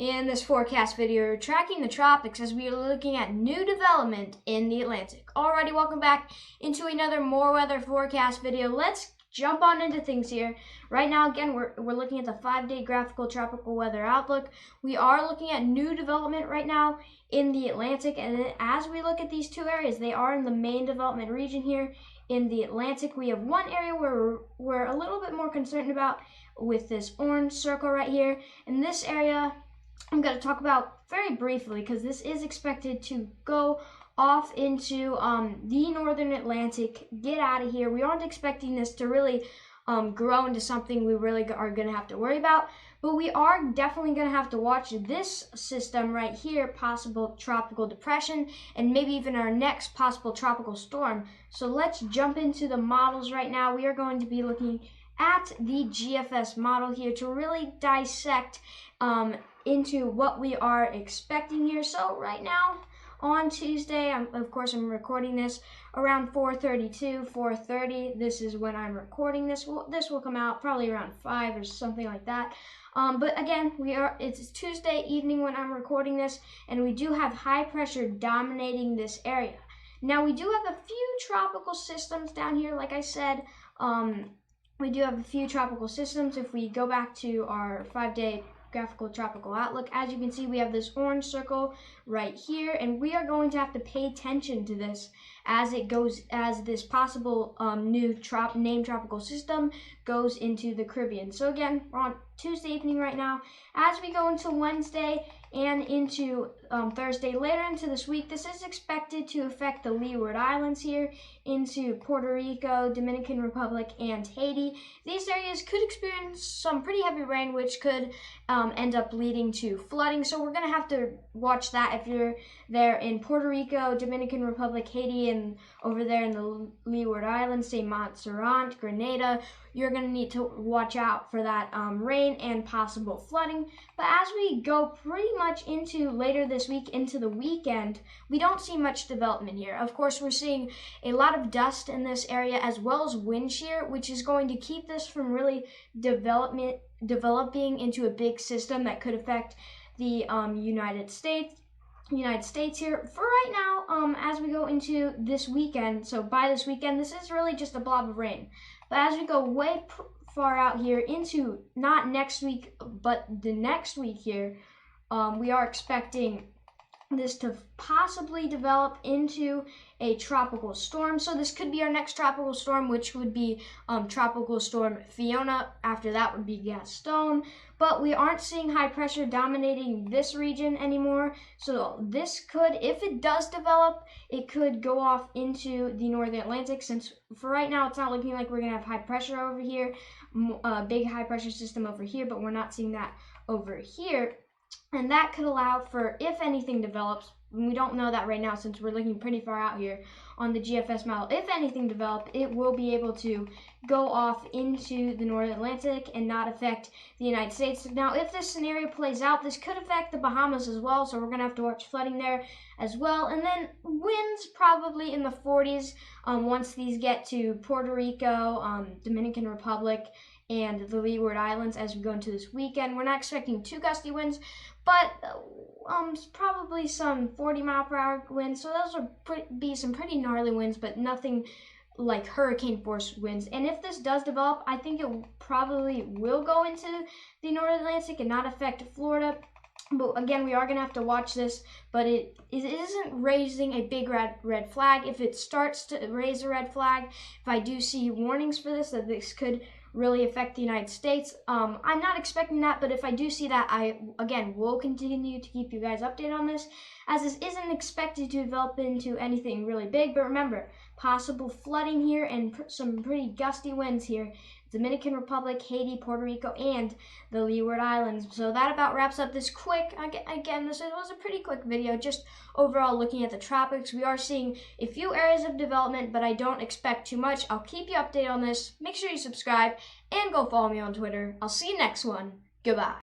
In this forecast video, we're tracking the tropics as we are looking at new development in the Atlantic. Alrighty, welcome back into another more weather forecast video. Let's jump on into things here. Right now, again, we're looking at the 5-day graphical tropical weather outlook. We are looking at new development right now in the Atlantic, and as we look at these two areas, they are in the main development region here in the Atlantic. We have one area where we're a little bit more concerned about with this orange circle right here. In this area, I'm going to talk about very briefly because this is expected to go off into the northern Atlantic. Get out of here. We aren't expecting this to really grow into something we really are going to have to worry about, but we are definitely going to have to watch this system right here, possible tropical depression, and maybe even our next possible tropical storm. So let's jump into the models right now. We are going to be looking at the GFS model here to really dissect into what we are expecting here. So right now on Tuesday, of course I'm recording this around 4:30. This is when I'm recording this. This will come out probably around 5 or something like that. But again, it's Tuesday evening when I'm recording this, and we do have high pressure dominating this area. Now we do have a few tropical systems down here, like I said. We do have a few tropical systems. If we go back to our 5-day graphical tropical outlook, as you can see, we have this orange circle right here, and we are going to have to pay attention to this as it goes, as this possible new named tropical system goes into the Caribbean. So again, we're on Tuesday evening right now. As we go into Wednesday and into Thursday, later into this week, this is expected to affect the Leeward Islands here, into Puerto Rico, Dominican Republic, and Haiti. These areas could experience some pretty heavy rain, which could end up leading to flooding. So we're going to have to watch that if you're there in Puerto Rico, Dominican Republic, Haiti, and over there in the Leeward Islands, say Montserrat, Grenada. You're going to need to watch out for that rain and possible flooding. But as we go pretty much into later this week, into the weekend, we don't see much development here. Of course, we're seeing a lot of dust in this area as well as wind shear, which is going to keep this from really developing into a big system that could affect the United States here. For right now, as we go into this weekend, so by this weekend, this is really just a blob of rain. But as we go way far out here into not next week, but the next week here, we are expecting this to possibly develop into a tropical storm. So this could be our next tropical storm, which would be Tropical Storm Fiona. After that would be Gaston. But we aren't seeing high pressure dominating this region anymore. So this could, if it does develop, it could go off into the northern Atlantic, since for right now it's not looking like we're going to have high pressure over here, a big high pressure system over here, but we're not seeing that over here. And that could allow for, if anything develops, we don't know that right now since we're looking pretty far out here on the GFS model. If anything develops, it will be able to go off into the Northern Atlantic and not affect the United States. Now, if this scenario plays out, this could affect the Bahamas as well, so we're going to have to watch flooding there as well. And then winds probably in the 40s once these get to Puerto Rico, Dominican Republic, and the Leeward Islands as we go into this weekend. We're not expecting too gusty winds, but probably some 40-mile-per-hour winds. So those will be some pretty gnarly winds, but nothing like hurricane force winds. And if this does develop, I think it probably will go into the Northern Atlantic and not affect Florida. But again, we are going to have to watch this, but it isn't raising a big red flag. If it starts to raise a red flag, if I do see warnings for this, that this could really affect the United States, I'm not expecting that, but if I do see that, I, again, will continue to keep you guys updated on this, as this isn't expected to develop into anything really big. But remember, possible flooding here and some pretty gusty winds here. Dominican Republic, Haiti, Puerto Rico, and the Leeward Islands. So that about wraps up this quick, again, this was a pretty quick video, just overall looking at the tropics. We are seeing a few areas of development, but I don't expect too much. I'll keep you updated on this. Make sure you subscribe and go follow me on Twitter. I'll see you next one. Goodbye.